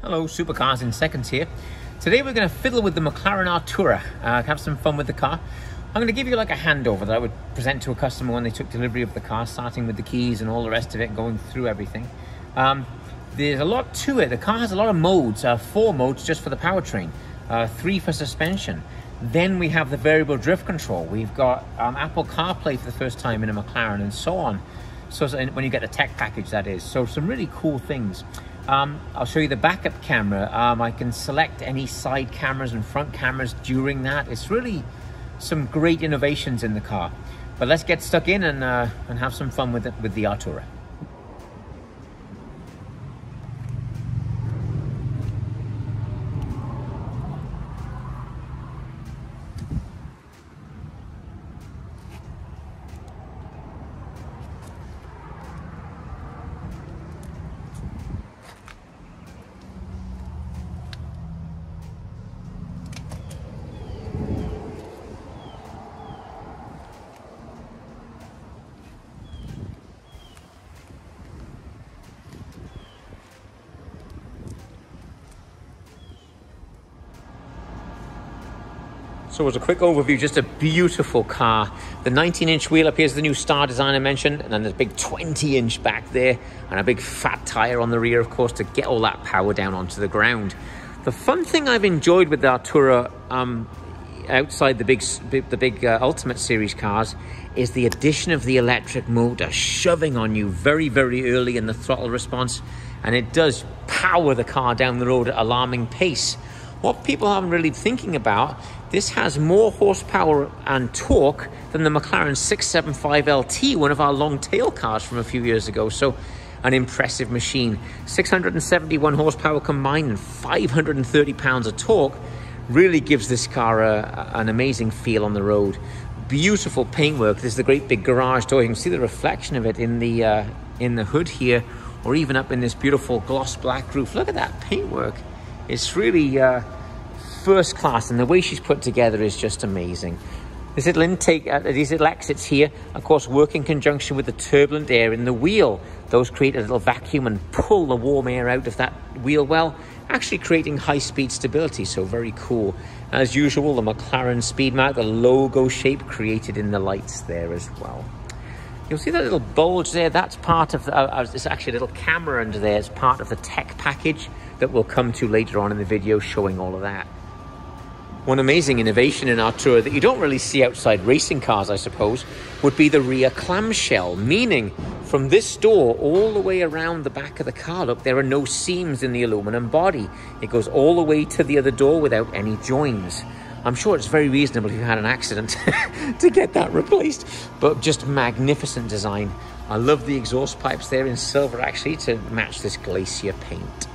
Hello, Supercars in Seconds here. Today we're going to fiddle with the McLaren Artura, have some fun with the car. I'm going to give you like a handover that I would present to a customer when they took delivery of the car, starting with the keys and all the rest of it, going through everything. There's a lot to it. The car has a lot of modes, 4 modes just for the powertrain, 3 for suspension. Then we have the variable drift control. We've got Apple CarPlay for the first time in a McLaren and so on. So when you get the tech package, that is. So some really cool things. I'll show you the backup camera. I can select any side cameras and front cameras during that. It's really some great innovations in the car. But let's get stuck in and have some fun with the Artura. So as a quick overview, just a beautiful car. The 19-inch wheel up here is the new Star design I mentioned, and then there's a big 20-inch back there, and a big fat tire on the rear, of course, to get all that power down onto the ground. The fun thing I've enjoyed with the Artura, outside the big Ultimate Series cars, is the addition of the electric motor shoving on you very, very early in the throttle response, and it does power the car down the road at alarming pace. What people aren't really thinking about, this has more horsepower and torque than the McLaren 675 LT, one of our long tail cars from a few years ago. So an impressive machine. 671 horsepower combined and 530 pounds of torque really gives this car an amazing feel on the road. Beautiful paintwork. This is the great big garage door. You can see the reflection of it in the hood here, or even up in this beautiful gloss black roof. Look at that paintwork. It's really first class, and the way she's put together is just amazing. This little intake, these little exits here, of course, work in conjunction with the turbulent air in the wheel. Those create a little vacuum and pull the warm air out of that wheel well, actually creating high-speed stability, so very cool. As usual, the McLaren speed mark, the logo shape created in the lights there as well. You'll see that little bulge there, that's part of, it's actually a little camera under there, it's part of the tech package that we'll come to later on in the video showing all of that. One amazing innovation in Artura that you don't really see outside racing cars, I suppose, would be the rear clamshell, meaning from this door all the way around the back of the car, look, there are no seams in the aluminum body. It goes all the way to the other door without any joins. I'm sure it's very reasonable if you had an accident to get that replaced, but just magnificent design. I love the exhaust pipes there in silver, actually, to match this glacier paint.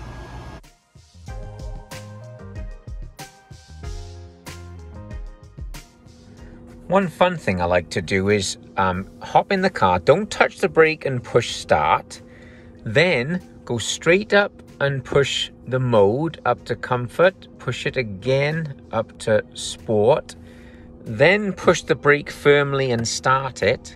One fun thing I like to do is hop in the car, don't touch the brake and push start, then go straight up and push the mode up to comfort, push it again up to sport, then push the brake firmly and start it,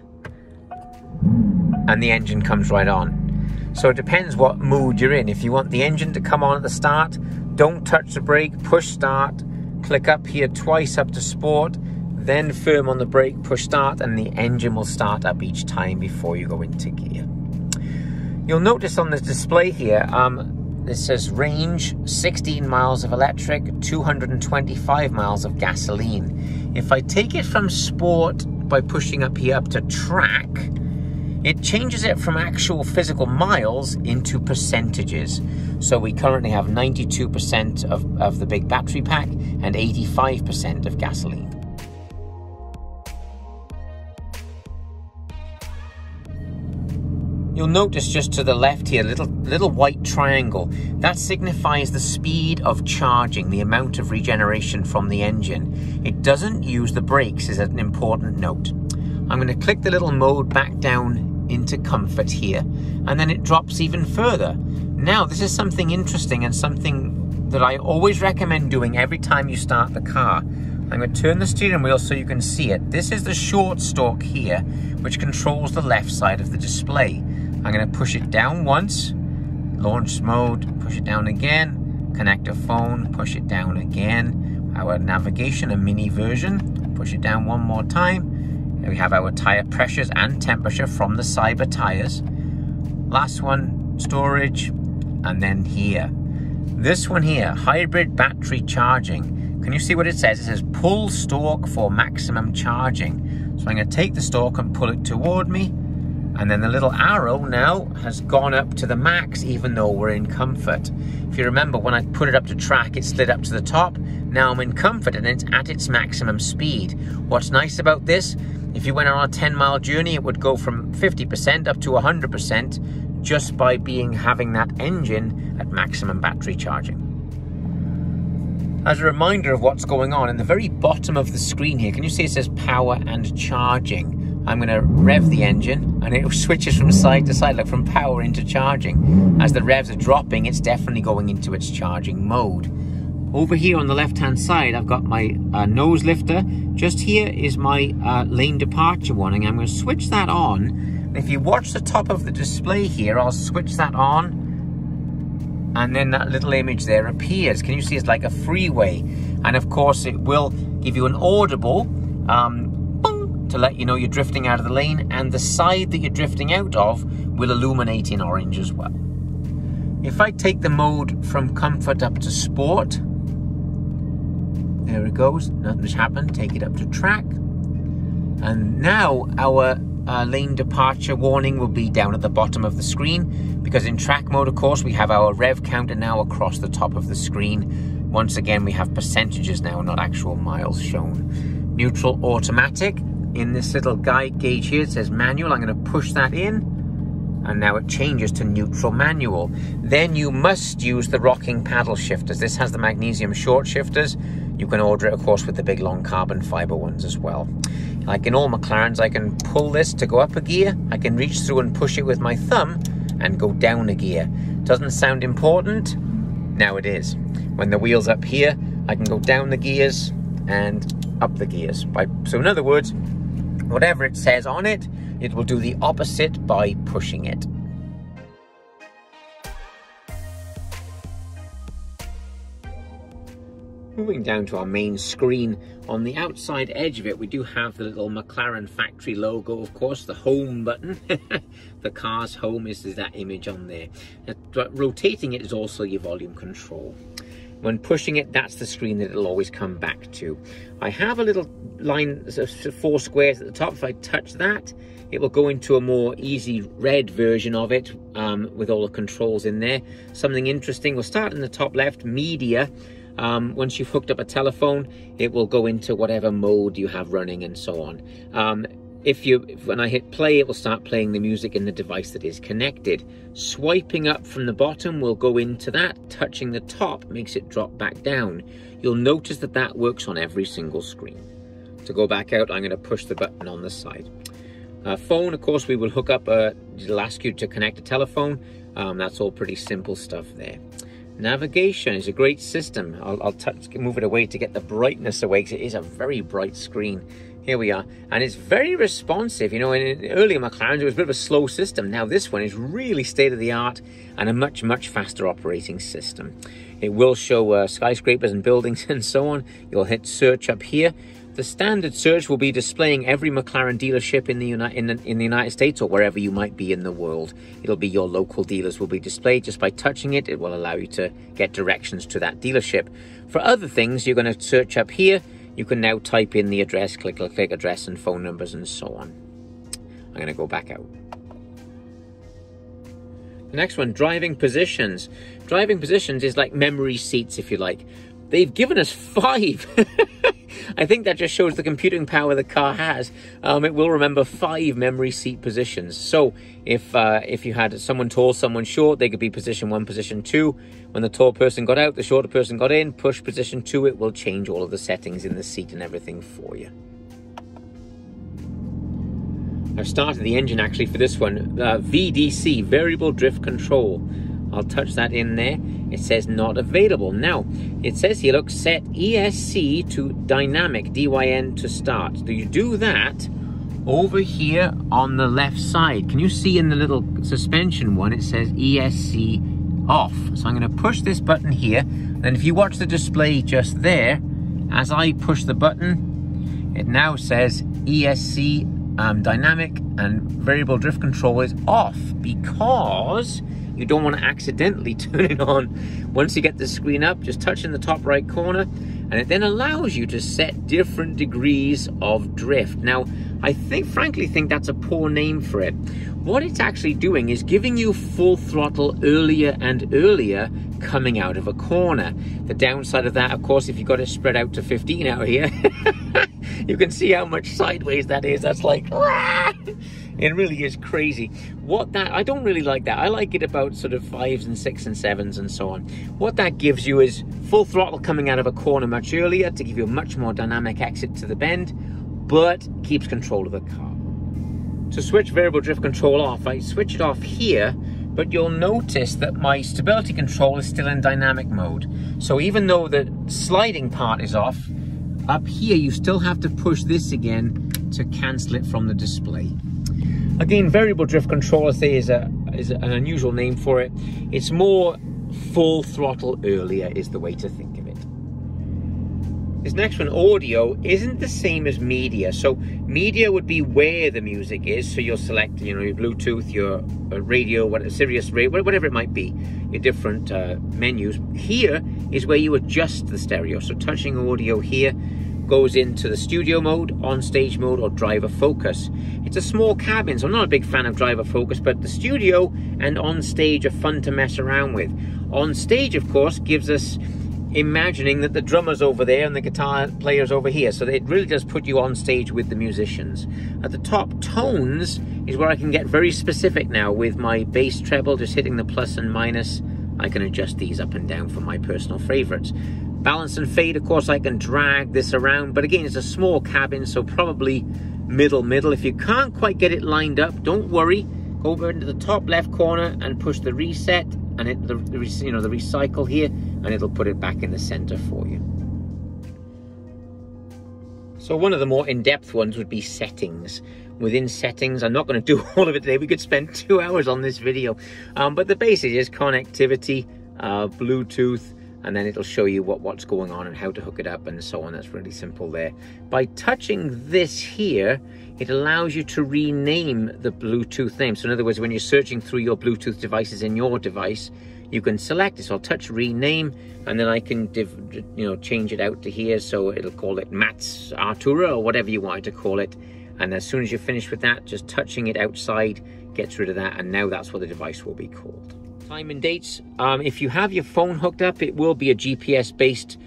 and the engine comes right on. So it depends what mood you're in. If you want the engine to come on at the start, don't touch the brake, push start, click up here twice up to sport, then firm on the brake, push start, and the engine will start up each time before you go into gear. You'll notice on the display here, it says range 16 miles of electric, 225 miles of gasoline. If I take it from sport by pushing up here up to track, it changes it from actual physical miles into percentages. So we currently have 92% of the big battery pack and 85% of gasoline. You'll notice just to the left here, little white triangle. That signifies the speed of charging, the amount of regeneration from the engine. It doesn't use the brakes, is an important note. I'm going to click the little mode back down into comfort here, and then it drops even further. Now, this is something interesting and something that I always recommend doing every time you start the car. I'm going to turn the steering wheel so you can see it. This is the short stalk here, which controls the left side of the display. I'm going to push it down once, launch mode, push it down again, connect a phone, push it down again. Our navigation, a mini version, push it down one more time. Here we have our tire pressures and temperature from the Cyber tires. Last one, storage, and then here. This one here, hybrid battery charging. Can you see what it says? It says pull stalk for maximum charging. So I'm going to take the stalk and pull it toward me. And then the little arrow now has gone up to the max, even though we're in comfort. If you remember, when I put it up to track, it slid up to the top. Now I'm in comfort and it's at its maximum speed. What's nice about this, if you went on a 10-mile journey, it would go from 50% up to 100% just by having that engine at maximum battery charging. As a reminder of what's going on, in the very bottom of the screen here, can you see it says power and charging? I'm going to rev the engine and it switches from side to side, like from power into charging. As the revs are dropping, it's definitely going into its charging mode. Over here on the left-hand side, I've got my nose lifter. Just here is my lane departure warning. I'm going to switch that on. If you watch the top of the display here, I'll switch that on. And then that little image there appears. Can you see it's like a freeway? And of course, it will give you an audible bong, to let you know you're drifting out of the lane, and the side that you're drifting out of will illuminate in orange as well. If I take the mode from comfort up to sport, there it goes, nothing's happened. Take it up to track. And now our lane departure warning will be down at the bottom of the screen, because in track mode, of course, we have our rev counter now across the top of the screen. Once again, we have percentages now, not actual miles shown. Neutral automatic. In this little guide gauge here, it says manual. I'm going to push that in, and now it changes to neutral manual. Then you must use the rocking paddle shifters. This has the magnesium short shifters. You can order it, of course, with the big long carbon fiber ones as well. Like in all McLarens, I can pull this to go up a gear. I can reach through and push it with my thumb and go down a gear. Doesn't sound important? Now it is. When the wheel's up here, I can go down the gears and up the gears. So in other words, whatever it says on it, it will do the opposite by pushing it. Moving down to our main screen, on the outside edge of it, we do have the little McLaren factory logo, of course, the home button. The car's home is that image on there. But rotating it is also your volume control. When pushing it, that's the screen that it'll always come back to. I have a little line, 4 squares at the top. If I touch that, it will go into a more easy red version of it with all the controls in there. Something interesting, we'll start in the top left, media. Once you've hooked up a telephone, it will go into whatever mode you have running and so on. When I hit play, it will start playing the music in the device that is connected. Swiping up from the bottom will go into that. Touching the top makes it drop back down. You'll notice that that works on every single screen. To go back out, I'm going to push the button on the side. Phone, of course, we will hook up, it'll ask you to connect a telephone. That's all pretty simple stuff there. Navigation is a great system. I'll move it away to get the brightness away, because it is a very bright screen. Here we are, and it's very responsive. You know, in earlier McLarens, it was a bit of a slow system. Now this one is really state-of-the-art and a much, much faster operating system. It will show skyscrapers and buildings and so on. You'll hit search up here. The standard search will be displaying every McLaren dealership in the United States, or wherever you might be in the world. It'll be your local dealers will be displayed. Just by touching it, it will allow you to get directions to that dealership. For other things, you're going to search up here. You can now type in the address, click address and phone numbers and so on. I'm going to go back out. The next one, driving positions. Driving positions is like memory seats, if you like. They've given us 5. I think that just shows the computing power the car has. It will remember 5 memory seat positions. So if you had someone tall, someone short, they could be position 1, position 2. When the tall person got out, the shorter person got in, push position 2, it will change all of the settings in the seat and everything for you. I've started the engine actually for this one. VDC, variable drift control. I'll touch that in there. It says not available. Now, it says here, look, set ESC to dynamic, DYN to start. Do you do that over here on the left side? Can you see in the little suspension one, it says ESC off. So I'm going to push this button here. And if you watch the display just there, as I push the button, it now says ESC dynamic and variable drift control is off, because you don't want to accidentally turn it on. Once you get the screen up, just touch in the top right corner, and it then allows you to set different degrees of drift. Now, I frankly think that's a poor name for it. What it's actually doing is giving you full throttle earlier and earlier coming out of a corner. The downside of that, of course, if you've got it spread out to 15 out here, you can see how much sideways that is. That's like, it really is crazy. I don't really like that. I like it about sort of 5s and 6s and 7s and so on. What that gives you is full throttle coming out of a corner much earlier to give you a much more dynamic exit to the bend, but keeps control of the car. To switch variable drift control off, I switch it off here, but you'll notice that my stability control is still in dynamic mode. So even though the sliding part is off, up here you still have to push this again to cancel it from the display. Again, variable drift control, I say, is an unusual name for it. It's more full throttle earlier is the way to think of it. This next one, audio, isn't the same as media. So media would be where the music is. So you'll select, your Bluetooth, your radio, Sirius radio, whatever it might be, your different menus. Here is where you adjust the stereo. So touching audio here goes into the studio mode, on stage mode, or driver focus. It's a small cabin, so I'm not a big fan of driver focus, but the studio and on stage are fun to mess around with. On stage, of course, gives us imagining that the drummer's over there and the guitar player's over here. So it really does put you on stage with the musicians. At the top, tones is where I can get very specific now with my bass treble, just hitting the plus and minus. I can adjust these up and down for my personal favorites. Balance and fade, of course, I can drag this around, but again, it's a small cabin, so probably middle. If you can't quite get it lined up, don't worry. Go over into the top left corner and push the reset and the recycle here, and it'll put it back in the center for you. So one of the more in-depth ones would be settings. Within settings, I'm not going to do all of it today. We could spend 2 hours on this video, but the basic is connectivity, Bluetooth, and then it'll show you what's going on and how to hook it up and so on. That's really simple there. By touching this here, it allows you to rename the Bluetooth name. So in other words, when you're searching through your Bluetooth devices in your device, you can select it. So I'll touch rename, and then I can change it out to here. So it'll call it Matt's Artura or whatever you want to call it. And as soon as you're finished with that, just touching it outside gets rid of that. And now that's what the device will be called. Time and dates. If you have your phone hooked up, it will be a GPS based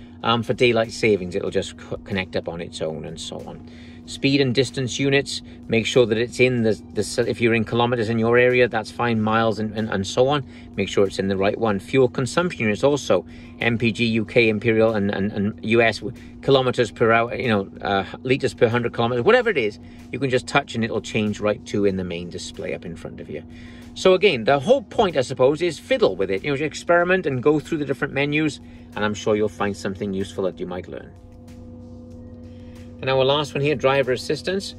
for daylight savings. It'll just connect up on its own and so on. Speed and distance units, make sure that it's in if you're in kilometers in your area, that's fine, miles and so on. Make sure it's in the right one. Fuel consumption units also, MPG, UK, Imperial, and US, kilometers per hour, liters per 100 kilometers, whatever it is, you can just touch and it'll change right to in the main display up in front of you. So again, the whole point, I suppose, is fiddle with it. Just experiment and go through the different menus, and I'm sure you'll find something useful that you might learn. And our last one here, driver assistance.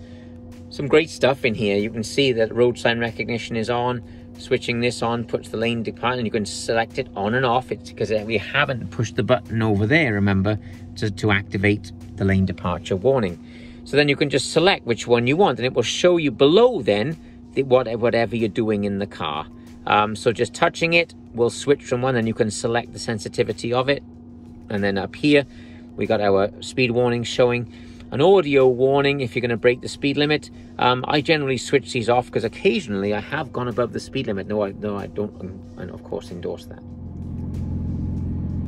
Some great stuff in here. You can see that road sign recognition is on. Switching this on puts the lane departure, and you can select it on and off. It's because we haven't pushed the button over there, remember, to activate the lane departure warning. So then you can just select which one you want, and it will show you below then whatever you're doing in the car. So just touching it will switch from one, and you can select the sensitivity of it. And then up here, we got our speed warning showing. An audio warning if you're going to break the speed limit. I generally switch these off because occasionally I have gone above the speed limit. No, I don't, and of course endorse that.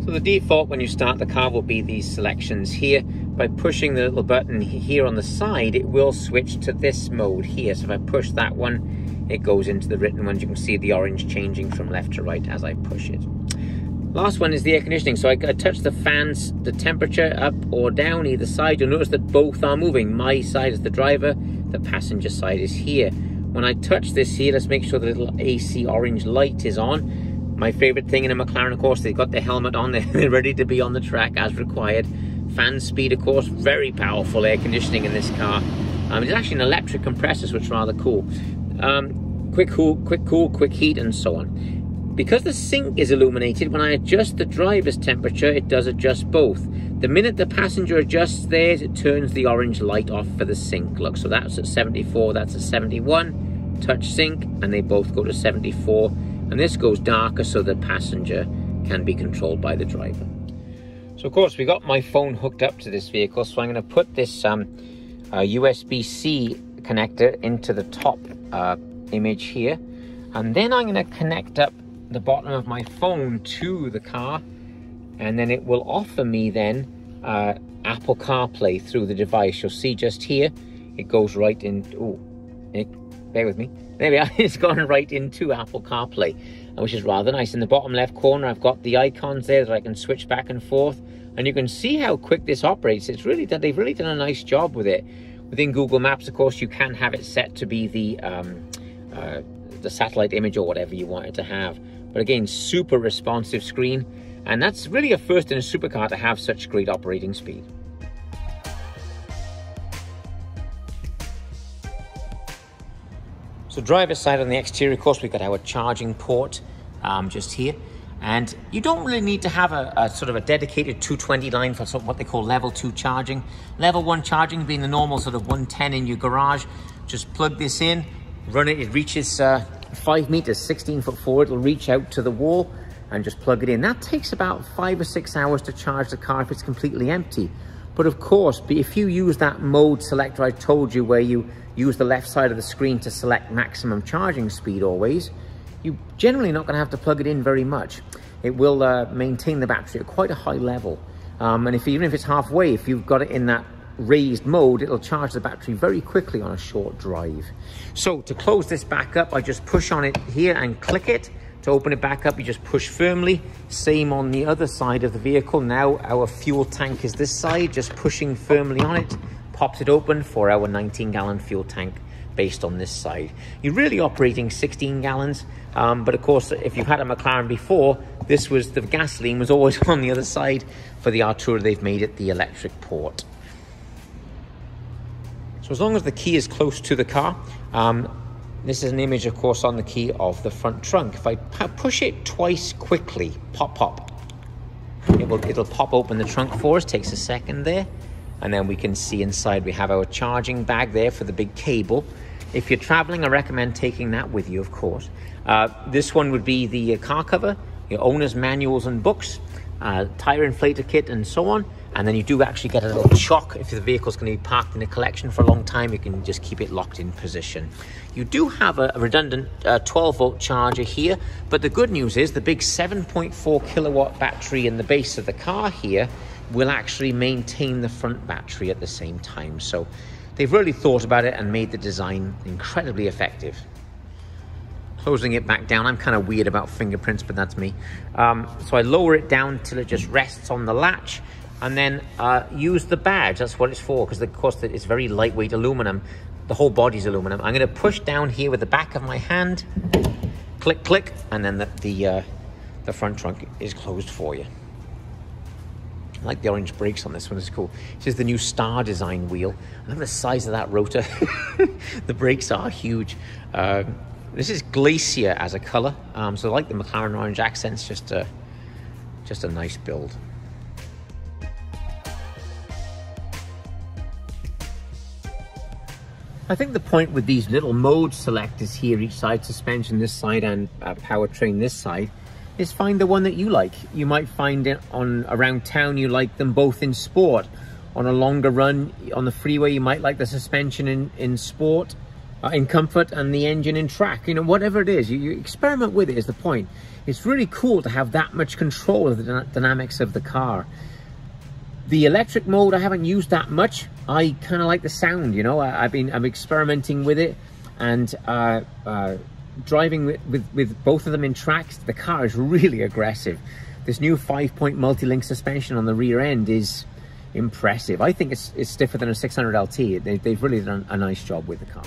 So the default when you start the car will be these selections here. By pushing the little button here on the side, it will switch to this mode here. So if I push that one, it goes into the written ones. You can see the orange changing from left to right as I push it. Last one is the air conditioning. So I touch the fans, the temperature up or down either side. You'll notice that both are moving. My side is the driver, the passenger side is here. When I touch this here, let's make sure the little AC orange light is on. My favorite thing in a McLaren, of course, they've got the helmet on. They're ready to be on the track as required. Fan speed, of course, very powerful air conditioning in this car. It's actually an electric compressor, so it's rather cool. Quick cool, quick heat, and so on. because the sink is illuminated, when I adjust the driver's temperature, it does adjust both. The minute the passenger adjusts theirs, it turns the orange light off for the sink. Look, so that's at 74, that's at 71, touch sync, and they both go to 74. And this goes darker so the passenger can be controlled by the driver. So of course, we got my phone hooked up to this vehicle, so I'm gonna put this USB-C connector into the top image here. And then I'm gonna connect up the bottom of my phone to the car, and then it will offer me then Apple CarPlay through the device. You'll see just here, it goes right in, bear with me. There we are, it's gone right into Apple CarPlay, which is rather nice. In the bottom left corner, I've got the icons there that I can switch back and forth, and you can see how quick this operates. They've really done a nice job with it. Within Google Maps, of course, you can have it set to be the satellite image or whatever you want it to have. But again, super responsive screen, and that's really a first in a supercar to have such great operating speed. So driver's side on the exterior, of course, we've got our charging port just here. And you don't really need to have a sort of a dedicated 220 line for what they call level 2 charging. Level 1 charging being the normal sort of 110 in your garage. Just plug this in, run it, it reaches 5 meters, 16 foot forward, it'll reach out to the wall and just plug it in. That takes about 5 or 6 hours to charge the car if it's completely empty. But of course, if you use that mode selector I told you, where you use the left side of the screen to select maximum charging speed always, you're generally not going to have to plug it in very much. It will maintain the battery at quite a high level. And even if it's halfway, if you've got it in that raised mode, it'll charge the battery very quickly on a short drive. So to close this back up, I just push on it here and click it. To open it back up, you just push firmly. Same on the other side of the vehicle. Now our fuel tank is this side, just pushing firmly on it, pops it open for our 19-gallon fuel tank based on this side. You're really operating 16 gallons, but of course, if you've had a McLaren before, the gasoline was always on the other side. For the Artura, they've made it the electric port. So as long as the key is close to the car, this is an image, of course, on the key of the front trunk. If I push it twice quickly, pop, pop, it'll pop open the trunk for us. Takes a second there. And then we can see inside we have our charging bag there for the big cable. If you're traveling, I recommend taking that with you, of course. This one would be the car cover, your owner's manuals and books, tire inflator kit, and so on. And then you do actually get a little chock. If the vehicle's going to be parked in a collection for a long time, you can just keep it locked in position. You do have a redundant 12-volt charger here, but the good news is the big 7.4 kilowatt battery in the base of the car here will actually maintain the front battery at the same time. So they've really thought about it and made the design incredibly effective. Closing it back down, I'm kind of weird about fingerprints, but that's me. So I lower it down till it just rests on the latch, and then use the badge. That's what it's for, because of course it's very lightweight aluminum. The whole body's aluminum. I'm going to push down here with the back of my hand, click, click, and then the front trunk is closed for you. I like the orange brakes on this one, it's cool. This is the new Star design wheel. I love the size of that rotor. The brakes are huge. This is Glacier as a color. So I like the McLaren orange accents, just a nice build. I think the point with these little mode selectors here, each side, suspension this side and powertrain this side, is find the one that you like. You might find it around town, you like them both in sport. On a longer run on the freeway, you might like the suspension in sport, in comfort, and the engine in track. You know, whatever it is, you experiment with it is the point. It's really cool to have that much control of the dynamics of the car. The electric mode I haven't used that much. I kind of like the sound, you know. I'm experimenting with it, and driving with both of them in tracks. The car is really aggressive. This new 5-point multi-link suspension on the rear end is impressive. I think it's stiffer than a 600 LT. They've really done a nice job with the car.